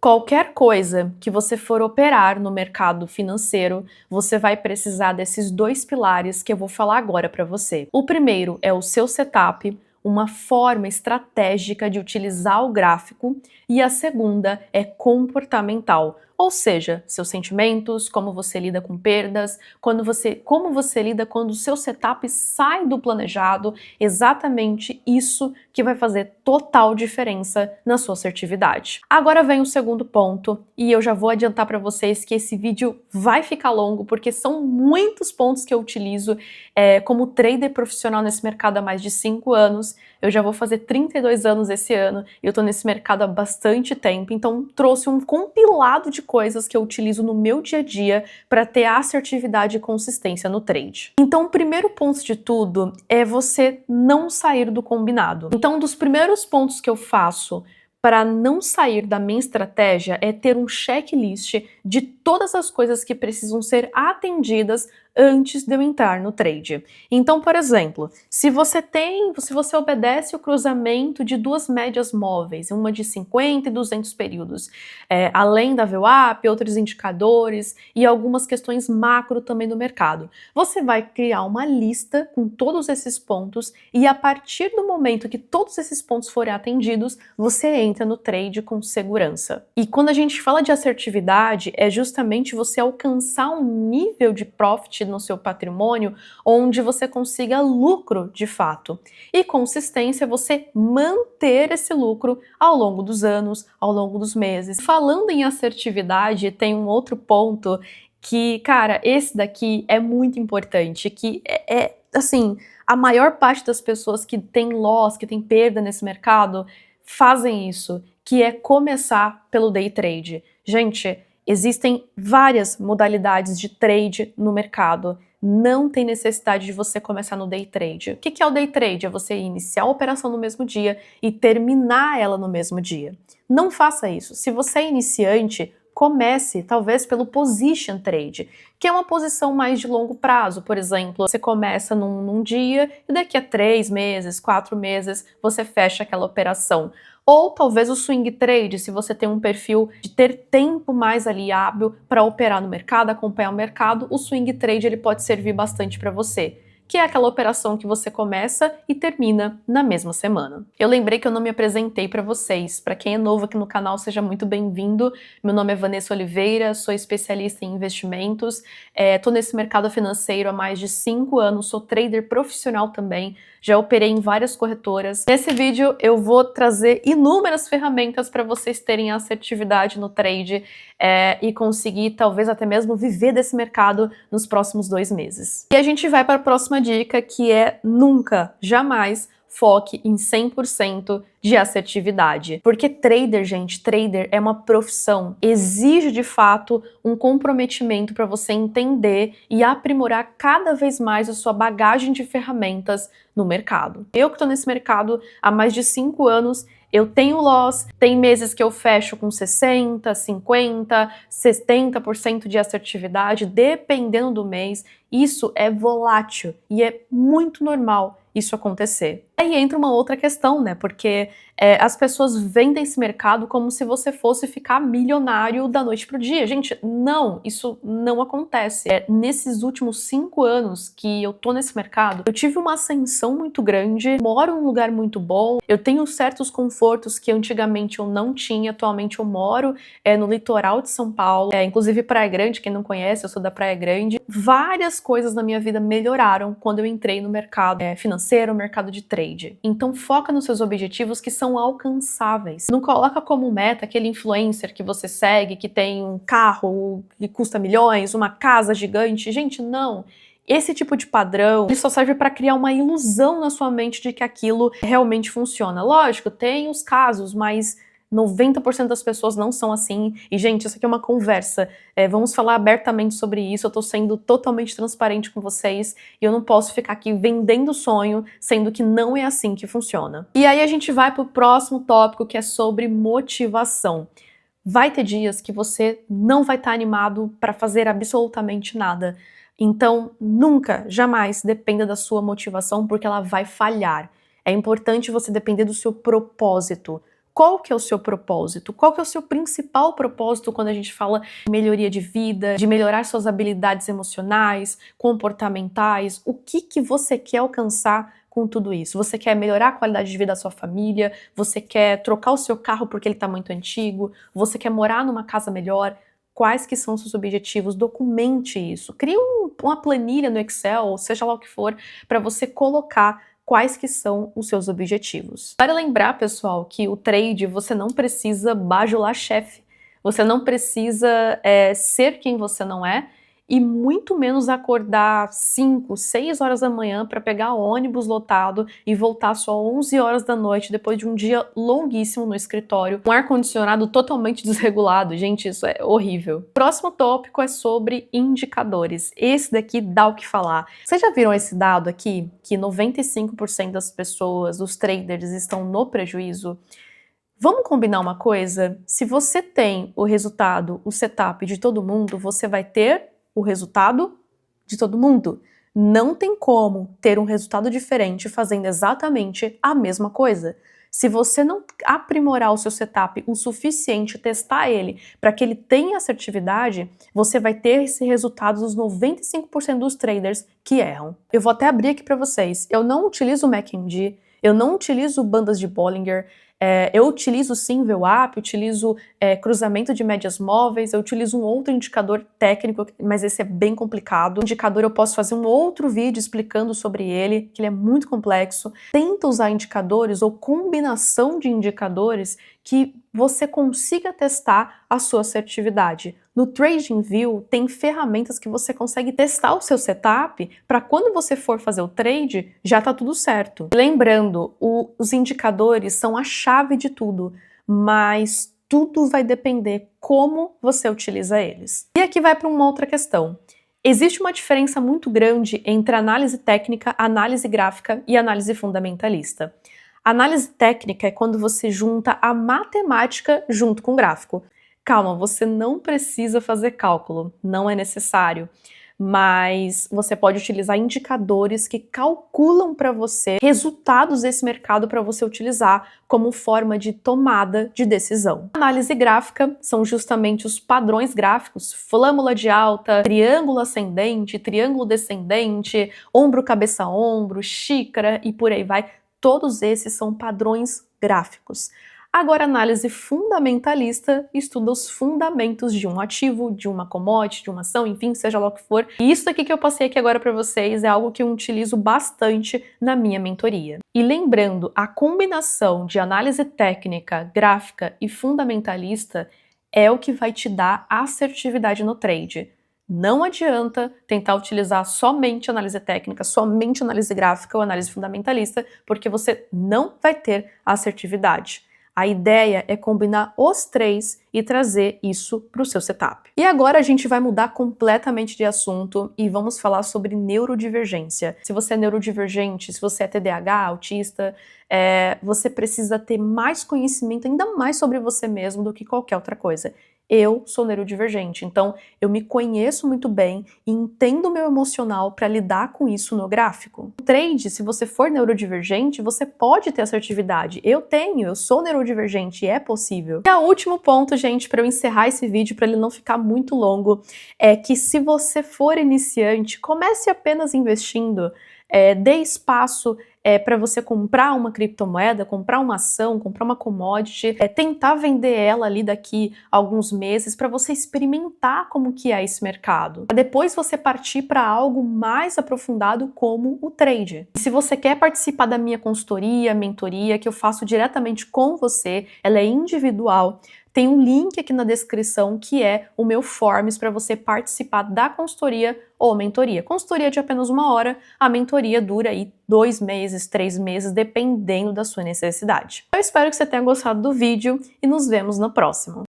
Qualquer coisa que você for operar no mercado financeiro, você vai precisar desses dois pilares que eu vou falar agora para você. O primeiro é o seu setup, uma forma estratégica de utilizar o gráfico, e a segunda é comportamental, ou seja, seus sentimentos, como você lida com perdas, como você lida quando o seu setup sai do planejado, exatamente isso que vai fazer total diferença na sua assertividade. Agora vem o segundo ponto, e eu já vou adiantar para vocês que esse vídeo vai ficar longo, porque são muitos pontos que eu utilizo como trader profissional nesse mercado há mais de 5 anos. Eu já vou fazer 32 anos esse ano, e eu tô nesse mercado há bastante tempo, então trouxe um compilado de coisas que eu utilizo no meu dia a dia para ter assertividade e consistência no trade. Então, o primeiro ponto de tudo é você não sair do combinado. Então, um dos primeiros pontos que eu faço para não sair da minha estratégia é ter um checklist de todas as coisas que precisam ser atendidas antes de eu entrar no trade. Então, por exemplo, se você obedece o cruzamento de duas médias móveis, uma de 50 e 200 períodos, além da VWAP, outros indicadores e algumas questões macro também do mercado, você vai criar uma lista com todos esses pontos e a partir do momento que todos esses pontos forem atendidos, você entra no trade com segurança. E quando a gente fala de assertividade, é justamente você alcançar um nível de profit no seu patrimônio onde você consiga lucro de fato. E consistência é você manter esse lucro ao longo dos anos, ao longo dos meses. Falando em assertividade, tem um outro ponto que, cara, esse daqui é muito importante, que assim, a maior parte das pessoas que tem loss, que tem perda nesse mercado, fazem isso, que é começar pelo day trade. Gente, existem várias modalidades de trade no mercado. Não tem necessidade de você começar no day trade. O que é o day trade? É você iniciar a operação no mesmo dia e terminar ela no mesmo dia. Não faça isso. Se você é iniciante, comece talvez pelo position trade, que é uma posição mais de longo prazo. Por exemplo, você começa num dia e daqui a 3 meses, 4 meses, você fecha aquela operação. Ou talvez o swing trade, se você tem um perfil de ter tempo mais ali hábil para operar no mercado, acompanhar o mercado, o swing trade ele pode servir bastante para você, que é aquela operação que você começa e termina na mesma semana. Eu lembrei que eu não me apresentei para vocês. Para quem é novo aqui no canal, seja muito bem-vindo. Meu nome é Vanessa Oliveira, sou especialista em investimentos, tô nesse mercado financeiro há mais de 5 anos, sou trader profissional também, já operei em várias corretoras. Nesse vídeo eu vou trazer inúmeras ferramentas para vocês terem assertividade no trade e conseguir talvez até mesmo viver desse mercado nos próximos 2 meses. E a gente vai para a próxima dica, que é nunca, jamais foque em 100% de assertividade. Porque trader, gente, trader é uma profissão. Exige, de fato, um comprometimento para você entender e aprimorar cada vez mais a sua bagagem de ferramentas no mercado. Eu que estou nesse mercado há mais de 5 anos, eu tenho loss, tem meses que eu fecho com 60%, 50%, 70% de assertividade, dependendo do mês. Isso é volátil e é muito normal isso acontecer. Aí entra uma outra questão, né? Porque as pessoas vendem esse mercado como se você fosse ficar milionário da noite pro dia. Gente, não, isso não acontece. Nesses últimos 5 anos que eu tô nesse mercado, eu tive uma ascensão muito grande, moro num lugar muito bom, eu tenho certos confortos que antigamente eu não tinha, atualmente eu moro no litoral de São Paulo, inclusive Praia Grande, quem não conhece, eu sou da Praia Grande. Várias coisas na minha vida melhoraram quando eu entrei no mercado financeiro, mercado de trade. Então foca nos seus objetivos que são alcançáveis. Não coloca como meta aquele influencer que você segue, que tem um carro que custa milhões, uma casa gigante. Gente, não. Esse tipo de padrão, ele só serve para criar uma ilusão na sua mente de que aquilo realmente funciona. Lógico, tem os casos, mas 90% das pessoas não são assim. E, gente, isso aqui é uma conversa. Vamos falar abertamente sobre isso. Eu tô sendo totalmente transparente com vocês e eu não posso ficar aqui vendendo sonho, sendo que não é assim que funciona. E aí a gente vai pro próximo tópico, que é sobre motivação. Vai ter dias que você não vai estar animado para fazer absolutamente nada. Então, nunca, jamais dependa da sua motivação, porque ela vai falhar. É importante você depender do seu propósito. Qual que é o seu propósito? Qual que é o seu principal propósito quando a gente fala de melhoria de vida, de melhorar suas habilidades emocionais, comportamentais? O que você quer alcançar com tudo isso? Você quer melhorar a qualidade de vida da sua família? Você quer trocar o seu carro porque ele está muito antigo? Você quer morar numa casa melhor? Quais que são os seus objetivos? Documente isso. Crie uma planilha no Excel, ou seja lá o que for, para você colocar quais que são os seus objetivos. Para lembrar, pessoal, que o trade você não precisa bajular chefe. Você não precisa ser quem você não é, e muito menos acordar 5, 6 horas da manhã para pegar ônibus lotado e voltar só 11 horas da noite depois de um dia longuíssimo no escritório, com ar-condicionado totalmente desregulado. Gente, isso é horrível. O próximo tópico é sobre indicadores. Esse daqui dá o que falar. Vocês já viram esse dado aqui? Que 95% das pessoas, dos traders, estão no prejuízo? Vamos combinar uma coisa? Se você tem o resultado, o setup de todo mundo, você vai ter o resultado de todo mundo. Não tem como ter um resultado diferente fazendo exatamente a mesma coisa. Se você não aprimorar o seu setup o suficiente, testar ele para que ele tenha assertividade, você vai ter esse resultado dos 95% dos traders que erram. Eu vou até abrir aqui para vocês. Eu não utilizo o MACD, eu não utilizo bandas de Bollinger, eu utilizo sim VWAP, utilizo cruzamento de médias móveis, eu utilizo um outro indicador técnico, mas esse é bem complicado. O indicador eu posso fazer um outro vídeo explicando sobre ele, que ele é muito complexo. Tenta usar indicadores ou combinação de indicadores que você consiga testar a sua assertividade. No TradingView tem ferramentas que você consegue testar o seu setup para quando você for fazer o trade, já tá tudo certo. Lembrando, os indicadores são a chave de tudo, mas tudo vai depender como você utiliza eles. E aqui vai para uma outra questão. Existe uma diferença muito grande entre análise técnica, análise gráfica e análise fundamentalista. Análise técnica é quando você junta a matemática junto com o gráfico. Calma, você não precisa fazer cálculo, não é necessário, mas você pode utilizar indicadores que calculam para você resultados desse mercado para você utilizar como forma de tomada de decisão. A análise gráfica são justamente os padrões gráficos, flâmula de alta, triângulo ascendente, triângulo descendente, ombro, cabeça, ombro, xícara e por aí vai. Todos esses são padrões gráficos. Agora, a análise fundamentalista estuda os fundamentos de um ativo, de uma commodity, de uma ação, enfim, seja lá o que for. E isso aqui que eu passei aqui agora para vocês é algo que eu utilizo bastante na minha mentoria. E lembrando, a combinação de análise técnica, gráfica e fundamentalista é o que vai te dar assertividade no trade. Não adianta tentar utilizar somente análise técnica, somente análise gráfica ou análise fundamentalista, porque você não vai ter assertividade. A ideia é combinar os três e trazer isso para o seu setup. E agora a gente vai mudar completamente de assunto e vamos falar sobre neurodivergência. Se você é neurodivergente, se você é TDAH, autista, você precisa ter mais conhecimento, ainda mais sobre você mesmo do que qualquer outra coisa. Eu sou neurodivergente, então eu me conheço muito bem e entendo o meu emocional para lidar com isso no gráfico. No trade, se você for neurodivergente, você pode ter assertividade. Eu sou neurodivergente e é possível. E o último ponto, gente, para eu encerrar esse vídeo, para ele não ficar muito longo, é que se você for iniciante, comece apenas investindo. Dê espaço para você comprar uma criptomoeda, comprar uma ação, comprar uma commodity, tentar vender ela ali daqui a alguns meses para você experimentar como que é esse mercado. Depois você partir para algo mais aprofundado como o trade. E se você quer participar da minha consultoria, mentoria, que eu faço diretamente com você, ela é individual, tem um link aqui na descrição que é o meu Forms para você participar da consultoria ou mentoria. Consultoria de apenas 1 hora, a mentoria dura aí 2 meses, 3 meses, dependendo da sua necessidade. Eu espero que você tenha gostado do vídeo e nos vemos no próximo.